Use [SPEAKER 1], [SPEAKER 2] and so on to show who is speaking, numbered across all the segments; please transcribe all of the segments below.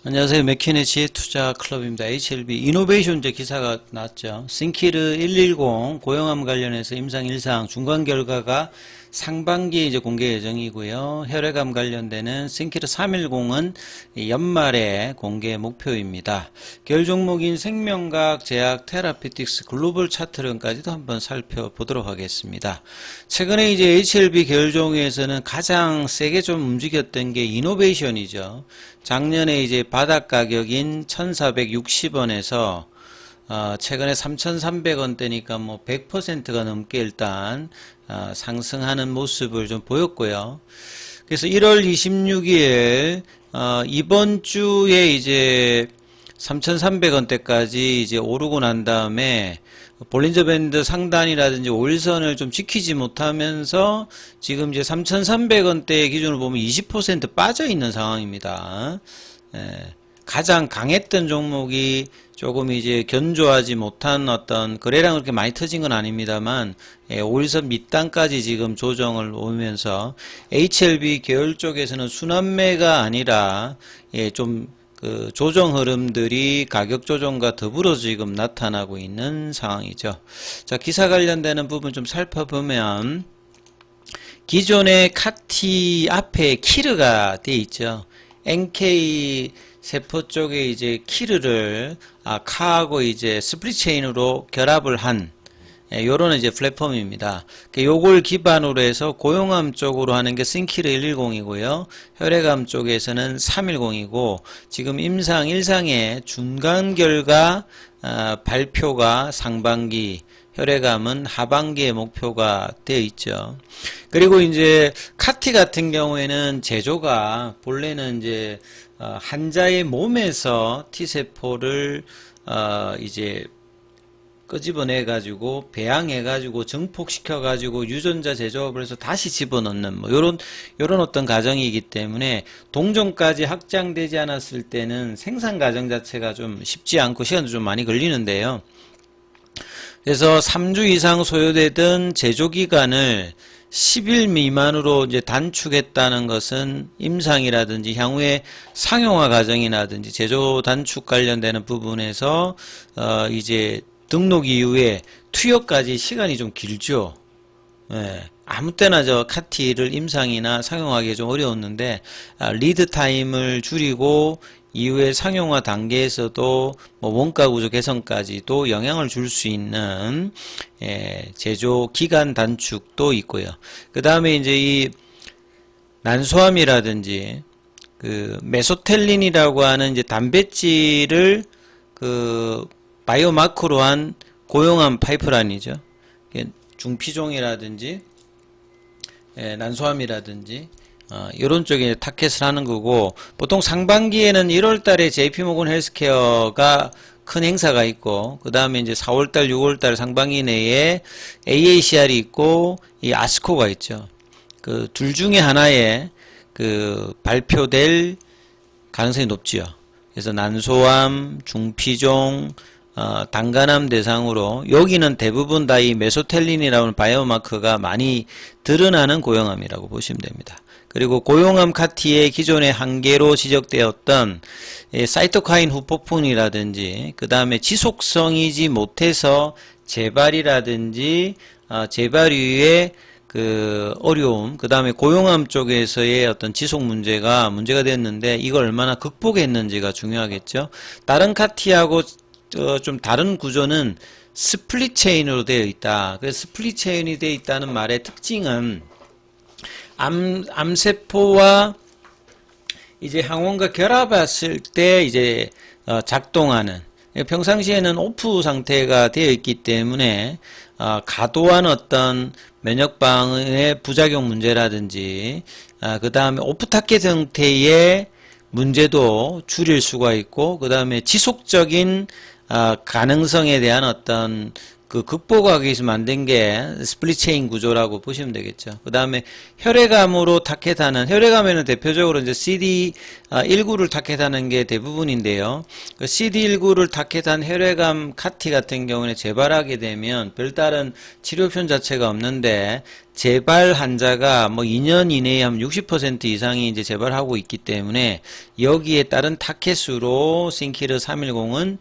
[SPEAKER 1] 안녕하세요. 맥키네치 투자 클럽입니다. HLB 이노베이션 이제 기사가 났죠. 싱키르 110 고용암 관련해서 임상 1상 중간 결과가 상반기에 이제 공개 예정이고요. 혈액암 관련되는 싱키르 310은 연말에 공개 목표입니다. 결 종목인 생명과학, 제약, 테라피틱스, 글로벌 차트론까지도 한번 살펴보도록 하겠습니다. 최근에 이제 HLB 계열 종에서는 가장 세게 좀 움직였던 게 이노베이션이죠. 작년에 이제 바닥 가격인 1,460원에서 최근에 3,300원대니까 뭐 100%가 넘게 일단 상승하는 모습을 좀 보였고요. 그래서 1월 26일 이번 주에 이제 3,300원대까지 이제 오르고 난 다음에 볼린저 밴드 상단이라든지 5일선을 좀 지키지 못하면서 지금 이제 3,300원대 기준으로 보면 20% 빠져 있는 상황입니다. 가장 강했던 종목이 조금 이제 견조하지 못한 어떤 거래량 그렇게 많이 터진 건 아닙니다만 5일선 밑단까지 지금 조정을 오면서 HLB 계열 쪽에서는 순환매가 아니라 좀 그 조정 흐름들이 가격 조정과 더불어 지금 나타나고 있는 상황이죠. 자, 기사 관련되는 부분 좀 살펴보면 기존의 카티 앞에 키르가 되어 있죠. NK 세포 쪽에 이제 키르를 카하고 이제 스플릿 체인으로 결합을 한 요런 이제 플랫폼입니다. 요걸 기반으로 해서 고용암 쪽으로 하는 게 싱키르 110이고요. 혈액암 쪽에서는 310이고 지금 임상 1상의 중간 결과 발표가 상반기, 혈액암은 하반기의 목표가 되어 있죠. 그리고 이제 카티 같은 경우에는 제조가 본래는 이제 환자의 몸에서 T세포를 이제 끄집어내 가지고 배양해 가지고 증폭시켜 가지고 유전자 제조업을 해서 다시 집어넣는 뭐 요런 어떤 과정이기 때문에 동종까지 확장되지 않았을 때는 생산 과정 자체가 좀 쉽지 않고 시간도 좀 많이 걸리는데요. 그래서 3주 이상 소요되던 제조 기간을 10일 미만으로 이제 단축했다는 것은 임상이라든지 향후에 상용화 과정이라든지 제조 단축 관련되는 부분에서 이제 등록 이후에 투여까지 시간이 좀 길죠. 아무 때나 저 카티를 임상이나 상용하기 좀 어려웠는데 리드 타임을 줄이고 이후에 상용화 단계에서도 뭐 원가 구조 개선까지도 영향을 줄 수 있는 제조 기간 단축도 있고요. 그 다음에 이제 이 난소암이라든지 그 메소텔린이라고 하는 이제 단백질을 그 바이오마크로 한 고용암 파이프라인이죠. 중피종이라든지 난소암이라든지 이런 쪽에 타켓을 하는 거고, 보통 상반기에는 1월달에 JP모건 헬스케어가 큰 행사가 있고, 그 다음에 이제 4월달, 6월달 상반기 내에 AACR이 있고 이 아스코가 있죠. 그 둘 중에 하나에 그 발표될 가능성이 높지요. 그래서 난소암, 중피종, 단간암 대상으로 여기는 대부분 다 이 메소텔린이라는 바이오마커가 많이 드러나는 고용암이라고 보시면 됩니다. 그리고 고용암 카티의 기존의 한계로 지적되었던 사이토카인 후폭풍이라든지 그 다음에 지속성이지 못해서 재발이라든지 재발 이후에 그 어려움, 그 다음에 고용암 쪽에서의 어떤 지속 문제가 됐는데 이걸 얼마나 극복했는지가 중요하겠죠. 다른 카티하고 좀 다른 구조는 스플릿 체인으로 되어 있다. 그래서 스플릿 체인이 되어 있다는 말의 특징은 암세포와 이제 항원과 결합했을 때 이제 작동하는, 평상시에는 오프 상태가 되어 있기 때문에 과도한 어떤 면역 방어의 부작용 문제라든지 그 다음에 오프 타켓 형태의 문제도 줄일 수가 있고, 그 다음에 지속적인 가능성에 대한 어떤 그 극복하기 위해서 만든 게 스플릿 체인 구조라고 보시면 되겠죠. 그 다음에 혈액암으로 타켓하는, 혈액암에는 대표적으로 이제 CD19를 타켓하는 게 대부분인데요. 그 CD19를 타켓한 혈액암 카티 같은 경우에 재발하게 되면 별다른 치료편 자체가 없는데 재발 환자가 뭐 2년 이내에 한 60% 이상이 이제 재발하고 있기 때문에 여기에 따른 타켓으로 싱키르 310은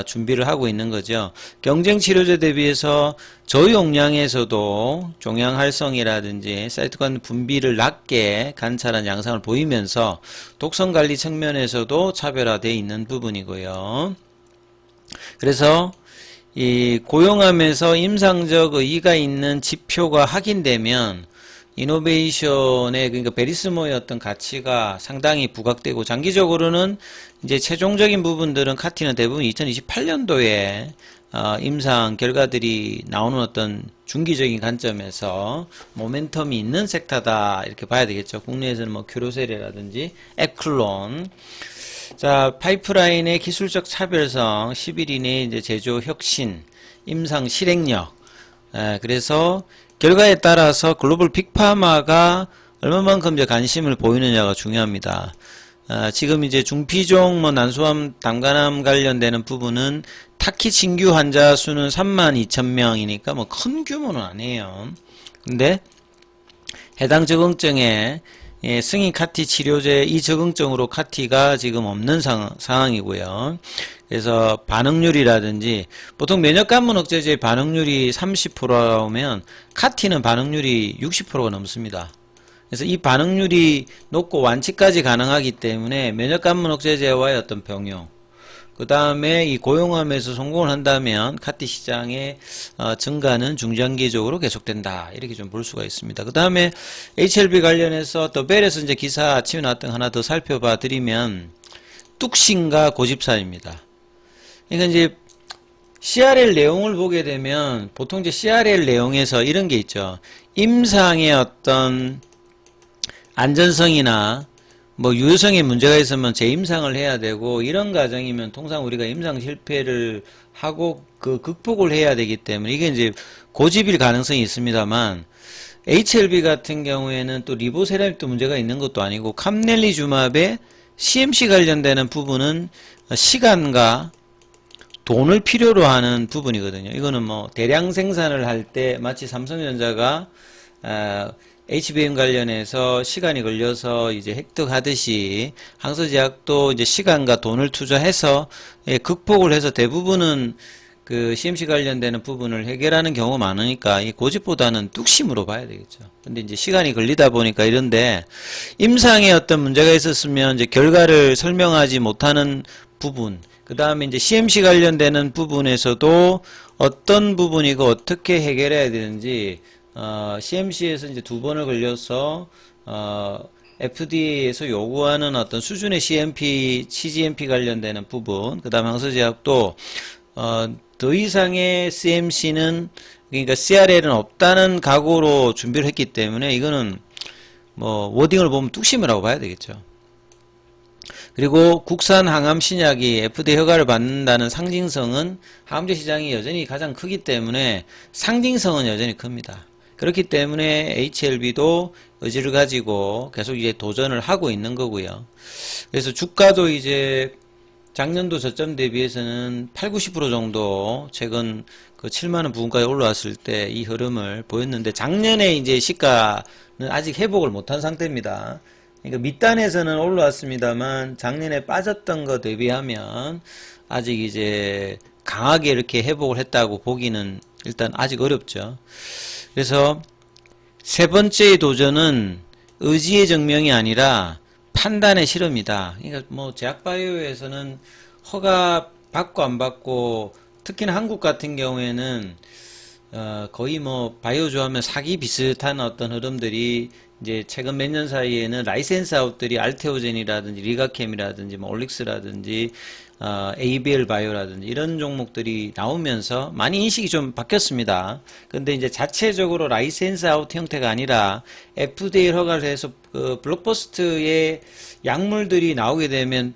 [SPEAKER 1] 준비를 하고 있는 거죠. 경쟁 치료제 대비해서 저용량에서도 종양 활성이라든지 사이토카인 분비를 낮게 관찰한 양상을 보이면서 독성 관리 측면에서도 차별화되어 있는 부분이고요. 그래서 이 고용암에서 임상적 의의가 있는 지표가 확인되면 이노베이션의 그러니까 베리스모의 어떤 가치가 상당히 부각되고 장기적으로는 이제 최종적인 부분들은 카티는 대부분 2028년도에 임상 결과들이 나오는 어떤 중기적인 관점에서 모멘텀이 있는 섹터다 이렇게 봐야 되겠죠. 국내에서는 뭐 큐로셀이라든지 에클론. 자, 파이프라인의 기술적 차별성, 10일 이내에 이제 제조 혁신, 임상 실행력. 그래서 결과에 따라서 글로벌 빅파마가 얼마만큼 이제 관심을 보이느냐가 중요합니다. 지금 이제 중피종, 뭐 난소암, 담간암 관련되는 부분은 타키 신규 환자 수는 32,000명이니까 뭐 큰 규모는 아니에요. 근데 해당 적응증에 승인 카티 치료제 이 적응증으로 카티가 지금 없는 상황이고요. 그래서 반응률이라든지 보통 면역관문 억제제의 반응률이 30%라면 카티는 반응률이 60%가 넘습니다. 그래서 이 반응률이 높고 완치까지 가능하기 때문에 면역관문 억제제와의 어떤 병용, 그 다음에 이 고용암에서 성공을 한다면 카티 시장의 증가는 중장기적으로 계속된다. 이렇게 좀 볼 수가 있습니다. 그 다음에 HLB 관련해서 더 벨에서 이제 기사 아침에 나왔던 하나 더 살펴봐 드리면 뚝신과 고집사입니다. 그러니까 이제 CRL 내용을 보게 되면 보통 이제 CRL 내용에서 이런 게 있죠. 임상의 어떤 안전성이나 뭐 유효성에 문제가 있으면 재임상을 해야 되고 이런 과정이면 통상 우리가 임상 실패를 하고 그 극복을 해야 되기 때문에 이게 이제 고집일 가능성이 있습니다만 HLB 같은 경우에는 또 리보세라믹도 문제가 있는 것도 아니고 캄넬리주맙의 CMC 관련되는 부분은 시간과 돈을 필요로 하는 부분이거든요. 이거는 뭐 대량 생산을 할 때 마치 삼성전자가 HBM 관련해서 시간이 걸려서 이제 획득하듯이 항서제약도 이제 시간과 돈을 투자해서 극복을 해서 대부분은 그 CMC 관련되는 부분을 해결하는 경우가 많으니까 이 고집보다는 뚝심으로 봐야 되겠죠. 근데 이제 시간이 걸리다 보니까 이런데 임상에 어떤 문제가 있었으면 이제 결과를 설명하지 못하는 부분, 그 다음에 이제 CMC 관련되는 부분에서도 어떤 부분이고 어떻게 해결해야 되는지 CMC에서 이제 2번을 걸려서 FDA에서 요구하는 어떤 수준의 CGMP 관련되는 부분, 그 다음에 항서제약도 더 이상의 CMC는 그러니까 CRL은 없다는 각오로 준비를 했기 때문에 이거는 뭐 워딩을 보면 뚝심이라고 봐야 되겠죠. 그리고 국산 항암 신약이 FDA 허가를 받는다는 상징성은 항암제 시장이 여전히 가장 크기 때문에 상징성은 여전히 큽니다. 그렇기 때문에 HLB도 의지를 가지고 계속 이제 도전을 하고 있는 거고요. 그래서 주가도 이제 작년도 저점 대비해서는 8~90% 정도 최근 그 7만원 부근까지 올라왔을 때 이 흐름을 보였는데 작년에 이제 시가는 아직 회복을 못한 상태입니다. 그러니까 밑단에서는 올라왔습니다만 작년에 빠졌던 거 대비하면 아직 이제 강하게 이렇게 회복을 했다고 보기는 일단 아직 어렵죠. 그래서 세 번째의 도전은 의지의 증명이 아니라 판단의 실험이다. 그러니까 뭐 제약바이오에서는 허가 받고 안 받고 특히나 한국 같은 경우에는 거의 뭐 바이오조 하면 사기 비슷한 어떤 흐름들이 이제 최근 몇 년 사이에는 라이센스 아웃들이 알테오젠이라든지 리가캠이라든지 뭐 올릭스라든지 ABL 바이오라든지 이런 종목들이 나오면서 많이 인식이 좀 바뀌었습니다. 근데 이제 자체적으로 라이센스 아웃 형태가 아니라 FDA 허가를 해서 그 블록버스트의 약물들이 나오게 되면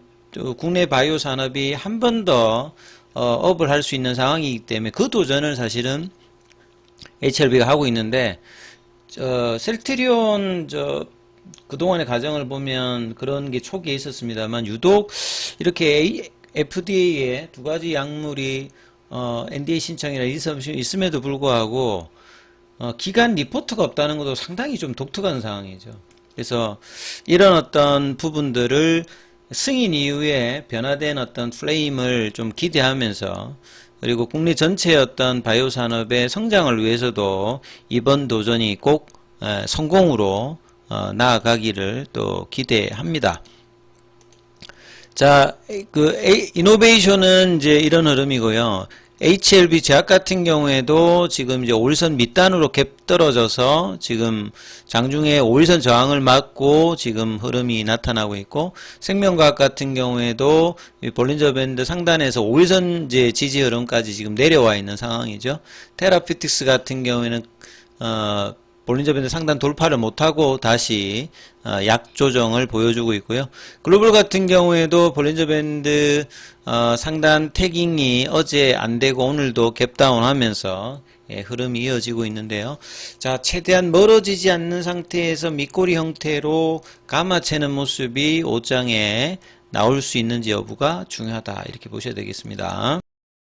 [SPEAKER 1] 국내 바이오 산업이 한 번 더 업을 할 수 있는 상황이기 때문에 그 도전을 사실은 HLB가 하고 있는데 셀트리온 그동안의 과정을 보면 그런 게 초기에 있었습니다만 유독 이렇게 FDA에 두 가지 약물이 NDA 신청이나 리서브미션이 있음에도 불구하고 기간 리포트가 없다는 것도 상당히 좀 독특한 상황이죠. 그래서 이런 어떤 부분들을 승인 이후에 변화된 어떤 플레임을 좀 기대하면서, 그리고 국내 전체의 어떤 바이오 산업의 성장을 위해서도 이번 도전이 꼭 성공으로 나아가기를 또 기대합니다. 자, 이노베이션은 이제 이런 흐름이고요. HLB 제약 같은 경우에도 지금 이제 5일선 밑단으로 갭 떨어져서 지금 장중에 5일선 저항을 맞고 지금 흐름이 나타나고 있고, 생명과학 같은 경우에도 볼린저 밴드 상단에서 5일선 이제 지지 흐름까지 지금 내려와 있는 상황이죠. 테라피틱스 같은 경우에는 볼린저 밴드 상단 돌파를 못하고 다시 약 조정을 보여주고 있고요. 글로벌 같은 경우에도 볼린저 밴드 상단 태깅이 어제 안되고 오늘도 갭다운 하면서 흐름이 이어지고 있는데요. 자, 최대한 멀어지지 않는 상태에서 밑꼬리 형태로 감아채는 모습이 5장에 나올 수 있는지 여부가 중요하다, 이렇게 보셔야 되겠습니다.